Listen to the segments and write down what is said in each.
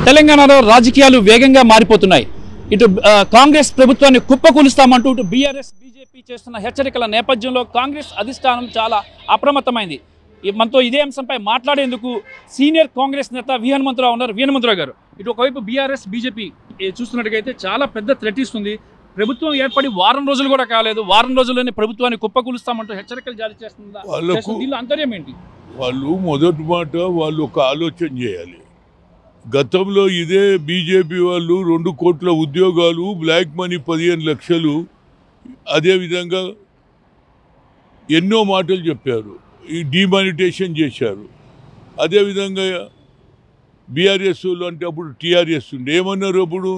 తెలంగాణలో రాజకీయాలు వేగంగా మారిపోతున్నాయి. ఇటు కాంగ్రెస్ ప్రభుత్వాన్ని కుప్పకూలుస్తామంటూ ఇటు బీఆర్ఎస్ బీజేపీ చేస్తున్న హెచ్చరికల నేపథ్యంలో కాంగ్రెస్ అధిష్టానం చాలా అప్రమత్తమైంది. మనతో ఇదే అంశంపై మాట్లాడేందుకు సీనియర్ కాంగ్రెస్ నేత వి హనుమంతరావు ఉన్నారు. వి హనుమంతరావు గారు, ఇటు ఒకవైపు బీఆర్ఎస్ బీజేపీ చూస్తున్నట్టుగైతే చాలా పెద్ద థ్రెట్ ఇస్తుంది. ప్రభుత్వం ఏర్పడి వారం రోజులు కూడా కాలేదు, వారం రోజుల్లోనే ప్రభుత్వాన్ని కుప్పకూలుస్తామంటూ హెచ్చరికలు జారీ చేస్తుందా? దీనిలో అంతర్యం ఏంటి? వాళ్ళు మొదటి మాట వాళ్ళు ఒక ఆలోచన చేయాలి. గతంలో ఇదే బీజేపీ వాళ్ళు 2 కోట్ల ఉద్యోగాలు, బ్లాక్ మనీ 15 లక్షలు, అదేవిధంగా ఎన్నో మాటలు చెప్పారు. ఈ డిమానిటేషన్ చేశారు. అదేవిధంగా బీఆర్ఎస్ అంటే అప్పుడు టీఆర్ఎస్ ఉండే ఏమన్నారు, అప్పుడు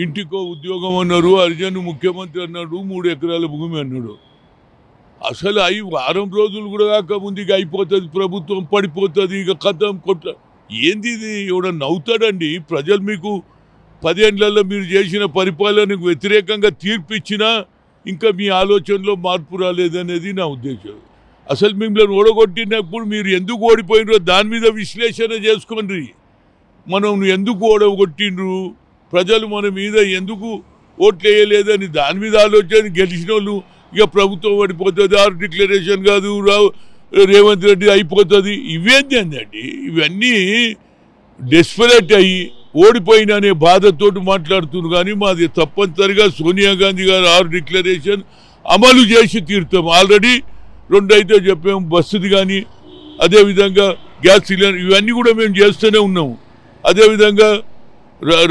ఇంటికో ఉద్యోగం అన్నారు, అర్జున్ ముఖ్యమంత్రి అన్నాడు, 3 ఎకరాల భూమి అన్నాడు. అసలు వారం రోజులు కూడా కాకముందు ఇక అయిపోతుంది, ప్రభుత్వం పడిపోతుంది, ఇక కథం కొట్ల ఏంది ఇది? ఎవడన్నా నవ్వుతాడండి? ప్రజలు మీకు 10 ఏళ్లలో మీరు చేసిన పరిపాలనకు వ్యతిరేకంగా తీర్పు ఇచ్చినా ఇంకా మీ ఆలోచనలో మార్పు రాలేదనేది నా ఉద్దేశం. అసలు మిమ్మల్ని ఓడగొట్టినప్పుడు మీరు ఎందుకు ఓడిపోయినరో దాని మీద విశ్లేషణ చేసుకోండి. మనం ఎందుకు ఓడగొట్టిండ్రు, ప్రజలు మన మీద ఎందుకు ఓట్లు వేయలేదని దాని మీద ఆలోచన. గెలిచిన వాళ్ళు ఇక ప్రభుత్వం ఓడిపోతుంది, ఆర్ డిక్లరేషన్ కాదు, రేవంత్ రెడ్డి అయిపోతుంది, ఇవేంటి అండి? ఇవన్నీ డెస్పరేట్ అయ్యి ఓడిపోయిన అనే బాధతోటి మాట్లాడుతున్నారు. కానీ మాది తప్పనిసరిగా సోనియా గాంధీ గారు 6 డిక్లరేషన్ అమలు చేసి తీరుతాం. ఆల్రెడీ 2 అయితే చెప్పాము, బస్సుది కానీ అదేవిధంగా గ్యాస్ సిలిండర్, ఇవన్నీ కూడా మేము చేస్తూనే ఉన్నాము. అదేవిధంగా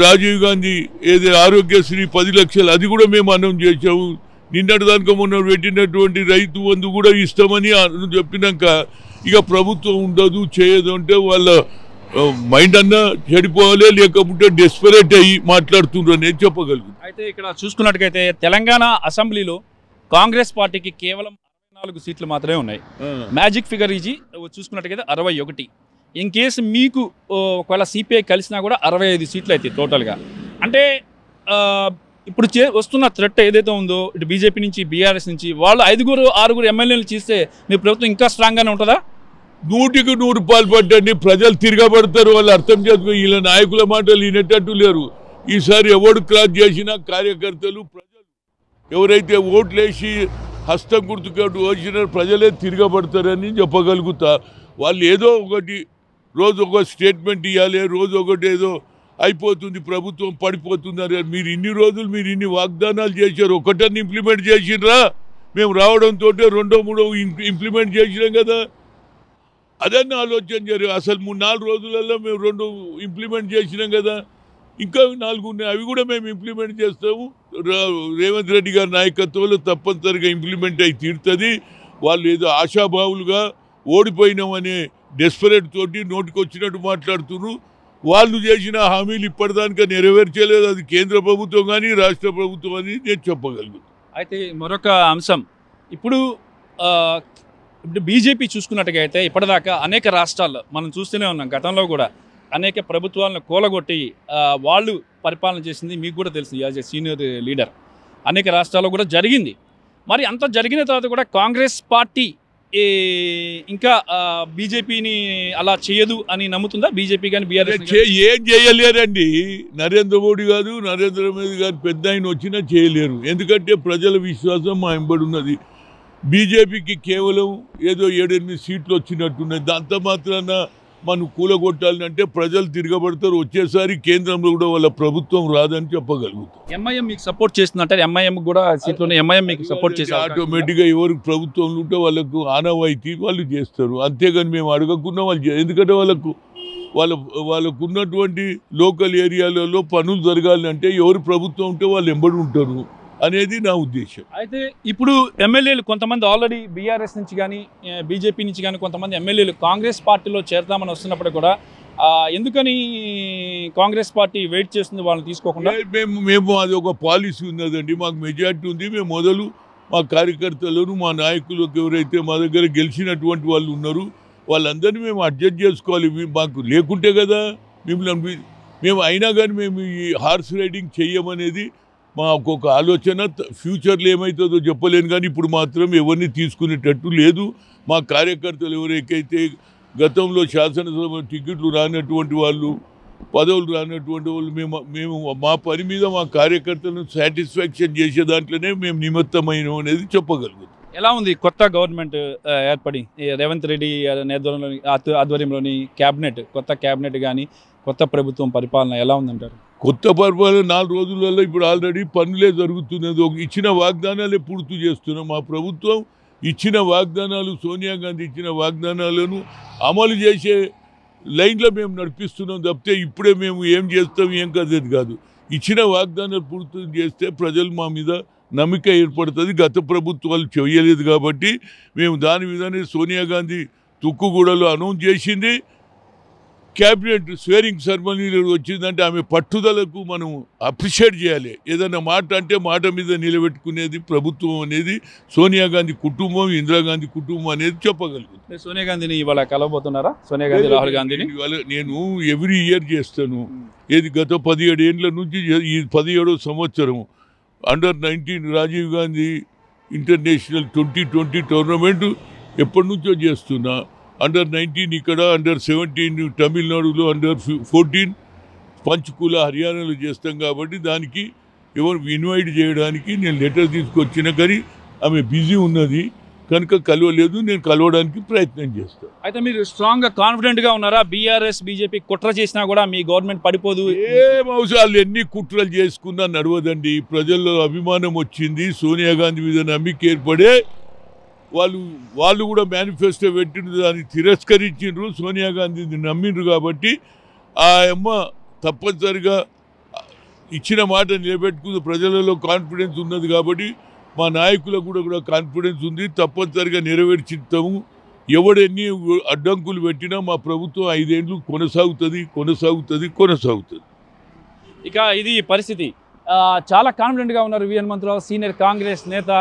రాజీవ్ గాంధీ ఏదో ఆరోగ్యశ్రీ 10 లక్షలు, అది కూడా మేము అనౌన్స్ చేసాము. నిన్నటి దానికి మొన్న పెట్టినటువంటి రైతు బంధు కూడా ఇస్తామని చెప్పినాక ఇక ప్రభుత్వం ఉండదు చేయదు అంటే వాళ్ళ మైండ్ అన్నా చెడిపోవాలి, లేకపోతే డెస్పరేట్ అయ్యి మాట్లాడుతుండ్రు అనేది చెప్పగలుగుతాం. అయితే ఇక్కడ చూసుకున్నట్టుగైతే తెలంగాణ అసెంబ్లీలో కాంగ్రెస్ పార్టీకి కేవలం 64 సీట్లు మాత్రమే ఉన్నాయి. మ్యాజిక్ ఫిగర్ ఇజీ చూసుకున్నట్టుగైతే 61. ఇన్ కేసు మీకు ఒకవేళ సిపిఐ కలిసినా కూడా 65 సీట్లు అవుతాయి టోటల్గా. అంటే ఇప్పుడు వస్తున్న థ్రెట్ ఏదైతే ఉందో ఇటు బీజేపీ నుంచి బీఆర్ఎస్ నుంచి వాళ్ళు 5-6 ఎమ్మెల్యేలు చేస్తే మీ ప్రభుత్వం ఇంకా స్ట్రాంగ్గానే ఉంటుందా? 100కి 100 పాల్పడ్డండి. ప్రజలు తిరగబడతారు, వాళ్ళు అర్థం చేసుకో. వీళ్ళ నాయకుల మాటలు వినేటట్టు లేరు. ఈసారి ఎవడు క్రాస్ చేసినా కార్యకర్తలు ప్రజలు ఎవరైతే ఓట్లేసి హస్తం గుర్తుకట్టు వచ్చిన ప్రజలే తిరగబడతారని చెప్పగలుగుతా. వాళ్ళు ఏదో ఒకటి రోజు ఒక స్టేట్మెంట్ ఇవ్వాలి, రోజు ఒకటి ఏదో అయిపోతుంది, ప్రభుత్వం పడిపోతుంది అని. మీరు ఇన్ని రోజులు మీరు ఇన్ని వాగ్దానాలు చేశారు, ఒకటన్ని ఇంప్లిమెంట్ చేసిర్రా? మేము రావడంతో 2, 3 ఇంప్లిమెంట్ చేసినాం కదా. అదన్నీ ఆలోచన జరిగి అసలు 3-4 రోజులలో మేము 2 ఇంప్లిమెంట్ చేసినాం కదా, ఇంకా 4 ఉన్నాయి, అవి కూడా మేము ఇంప్లిమెంట్ చేస్తాము. రేవంత్ రెడ్డి గారి నాయకత్వంలో తప్పనిసరిగా ఇంప్లిమెంట్ అయి తీరుతుంది. వాళ్ళు ఏదో ఆశాభావులుగా ఓడిపోయినామనే డెస్పరేట్ తోటి నోటికి వచ్చినట్టు మాట్లాడుతున్నారు. వాళ్ళు చేసిన హామీలు ఇప్పటిదానికా నెరవేర్చలేదు, అది కేంద్ర ప్రభుత్వం కానీ రాష్ట్ర ప్రభుత్వం అని నేను చెప్పగలుగుతాను. అయితే మరొక అంశం, ఇప్పుడు బీజేపీ చూసుకున్నట్టుగా అయితే ఇప్పటిదాకా అనేక రాష్ట్రాల్లో మనం చూస్తూనే ఉన్నాం, గతంలో కూడా అనేక ప్రభుత్వాలను కూలగొట్టి వాళ్ళు పరిపాలన చేసింది మీకు కూడా తెలిసింది. యాజ్ ఏ సీనియర్ లీడర్ అనేక రాష్ట్రాల్లో కూడా జరిగింది. మరి అంత జరిగిన తర్వాత కూడా కాంగ్రెస్ పార్టీ ఇంకా బీజేపీని అలా చేయదు అని నమ్ముతుందా? బీజేపీ కానీ బీఆర్ఎస్ ఏం చేయలేరండి. నరేంద్ర మోడీ గారు, నరేంద్ర మోదీ గారు పెద్ద ఆయన వచ్చినా చేయలేరు. ఎందుకంటే ప్రజల విశ్వాసం మా వెంబడి ఉన్నది. బీజేపీకి కేవలం ఏదో 7-8 సీట్లు వచ్చినట్టున్నాయి. దాంతో మాత్రాన మనం కూలగొట్టాలని అంటే ప్రజలు తిరగబడతారు. వచ్చేసారి కేంద్రంలో కూడా వాళ్ళ ప్రభుత్వం రాదని చెప్పగలుగుతాం. ఎంఐఎం మీకు సపోర్ట్ చేస్తుందంటారు? ఎంఐఎం కూడా సీట్లోనే ఎంఐఎం మీకు సపోర్ట్ చేసి ఆటోమేటిక్గా ఎవరికి ప్రభుత్వంలో ఉంటే వాళ్ళకు ఆనవాయితీ వాళ్ళు చేస్తారు. అంతేగాని మేము అడగకుండా వాళ్ళు ఎందుకంటే వాళ్ళకు ఉన్నటువంటి లోకల్ ఏరియాలలో పనులు జరగాలంటే ఎవరు ప్రభుత్వం ఉంటే వాళ్ళు ఎంబడి ఉంటారు అనేది నా ఉద్దేశం. అయితే ఇప్పుడు ఎమ్మెల్యేలు కొంతమంది ఆల్రెడీ బీఆర్ఎస్ నుంచి కానీ బీజేపీ నుంచి కానీ కొంతమంది ఎమ్మెల్యేలు కాంగ్రెస్ పార్టీలో చేరదామని వస్తున్నప్పుడు కూడా ఎందుకని కాంగ్రెస్ పార్టీ వెయిట్ చేస్తుంది వాళ్ళని తీసుకోకుండా? మేము అది ఒక పాలసీ ఉన్నదండి, మాకు మెజార్టీ ఉంది. మేము మొదలు మా కార్యకర్తలను, మా నాయకులకు ఎవరైతే మా దగ్గర గెలిచినటువంటి వాళ్ళు ఉన్నారు వాళ్ళందరినీ మేము అడ్జస్ట్ చేసుకోవాలి. మాకు లేకుంటే కదా మేము అయినా కానీ మేము ఈ హార్స్ రైడింగ్ చెయ్యమనేది మాకు ఒక ఆలోచన. ఫ్యూచర్లో ఏమవుతుందో చెప్పలేను, కానీ ఇప్పుడు మాత్రం ఎవరిని తీసుకునేటట్టు లేదు. మా కార్యకర్తలు ఎవరైతే గతంలో శాసనసభ టికెట్లు రానటువంటి వాళ్ళు పదవులు రానటువంటి వాళ్ళు మేము మా పని మీద మా కార్యకర్తలను సాటిస్ఫాక్షన్ చేసే దాంట్లోనే మేము నిమిత్తమైనం అనేది చెప్పగలుగుతాం. ఎలా ఉంది కొత్త గవర్నమెంట్ ఏర్పడి రేవంత్ రెడ్డి నేతృత్వంలోని ఆధ్వర్యంలోని కొత్త క్యాబినెట్ కానీ కొత్త ప్రభుత్వం పరిపాలన ఎలా ఉందంటారు? కొత్త పరిపాలన 4 రోజులలో ఇప్పుడు ఆల్రెడీ పనులే జరుగుతున్నది. ఇచ్చిన వాగ్దానాలే పూర్తి చేస్తున్నాం. మా ప్రభుత్వం ఇచ్చిన వాగ్దానాలు, సోనియా గాంధీ ఇచ్చిన వాగ్దానాలను అమలు చేసే లైన్లో మేము నడిపిస్తున్నాం తప్పితే ఇప్పుడే మేము ఏం చేస్తాం ఏం కదేది కాదు. ఇచ్చిన వాగ్దానాలు పూర్తి చేస్తే ప్రజలు మా మీద నమ్మిక ఏర్పడుతుంది. గత ప్రభుత్వాలు చేయలేదు కాబట్టి మేము దాని మీదనే సోనియా గాంధీ తుక్కుగూడలో అనౌన్స్ చేసింది. క్యాబినెట్ స్వేరింగ్ సెరమనీలో వచ్చిందంటే ఆమె పట్టుదలకు మనం అప్రిషియేట్ చేయాలి. ఏదైనా మాట అంటే మాట మీద నిలబెట్టుకునేది ప్రభుత్వం అనేది సోనియా గాంధీ కుటుంబం, ఇందిరాగాంధీ కుటుంబం అనేది చెప్పగలుగుతుంది. సోనియా గాంధీని ఇవాళ కలవబోతున్నారా? సోనియా గాంధీ, రాహుల్ గాంధీని నేను ఎవ్రీ ఇయర్ చేస్తాను. ఏది గత 17 ఏళ్ళ నుంచి ఈ 17వ సంవత్సరం under nineteen Rajiv Gandhi international 2020 tournament ఎప్పటి నుంచో చేస్తున్నా. అండర్-19 ఇక్కడ, అండర్-17 తమిళనాడులో, అండర్-14 పంచకుల హర్యానాలో చేస్తాం. కాబట్టి దానికి ఎవరు ఇన్వైట్ చేయడానికి నేను లెటర్ తీసుకొచ్చిన, కానీ ఆమె బిజీ ఉన్నది కనుక కలవలేదు. నేను కలవడానికి ప్రయత్నం చేస్తాను. అయితే మీరు స్ట్రాంగ్గా కాన్ఫిడెంట్గా ఉన్నారా? బీఆర్ఎస్ బీజేపీ కుట్ర చేసినా కూడా మీ గవర్నమెంట్ పడిపోదు? ఏం అవసరాలు, ఎన్ని కుట్రలు చేసుకున్నా నడవదండి. ప్రజల్లో అభిమానం వచ్చింది, సోనియా గాంధీ మీద నమ్మిక ఏర్పడే వాళ్ళు కూడా మేనిఫెస్టో పెట్టిన దాన్ని తిరస్కరించిండ్రు. సోనియా గాంధీని నమ్మిండ్రు కాబట్టి ఆ అమ్మ తప్పనిసరిగా ఇచ్చిన మాట నిలబెట్టుకున్న ప్రజలలో కాన్ఫిడెన్స్ ఉన్నది. కాబట్టి మా నాయకులకు కూడా కాన్ఫిడెన్స్ ఉంది. తప్పనిసరిగా నెరవేర్చిస్తాము. ఎవడెన్ని అడ్డంకులు పెట్టినా మా ప్రభుత్వం 5 ఏళ్ళు కొనసాగుతుంది. ఇక ఇది పరిస్థితి. చాలా కాన్ఫిడెంట్గా ఉన్నారు వి హనుమంతరావు, సీనియర్ కాంగ్రెస్ నేత.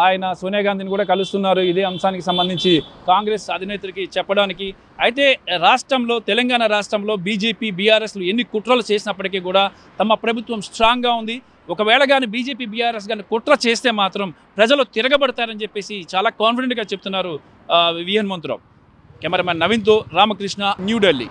ఆయన సోనియా గాంధీని కూడా కలుస్తున్నారు ఇదే అంశానికి సంబంధించి కాంగ్రెస్ అధినేతకి చెప్పడానికి. అయితే తెలంగాణ రాష్ట్రంలో బీజేపీ బీఆర్ఎస్లు ఎన్ని కుట్రలు చేసినప్పటికీ కూడా తమ ప్రభుత్వం స్ట్రాంగ్గా ఉంది. ఒకవేళ కానీ బీజేపీ బీఆర్ఎస్ కానీ కుట్ర చేస్తే మాత్రం ప్రజలు తిరగబడతారని చెప్పేసి చాలా కాన్ఫిడెంట్గా చెప్తున్నారు వి హనుమంతరావు. కెమెరామెన్ నవీన్తో రామకృష్ణ, న్యూఢిల్లీ.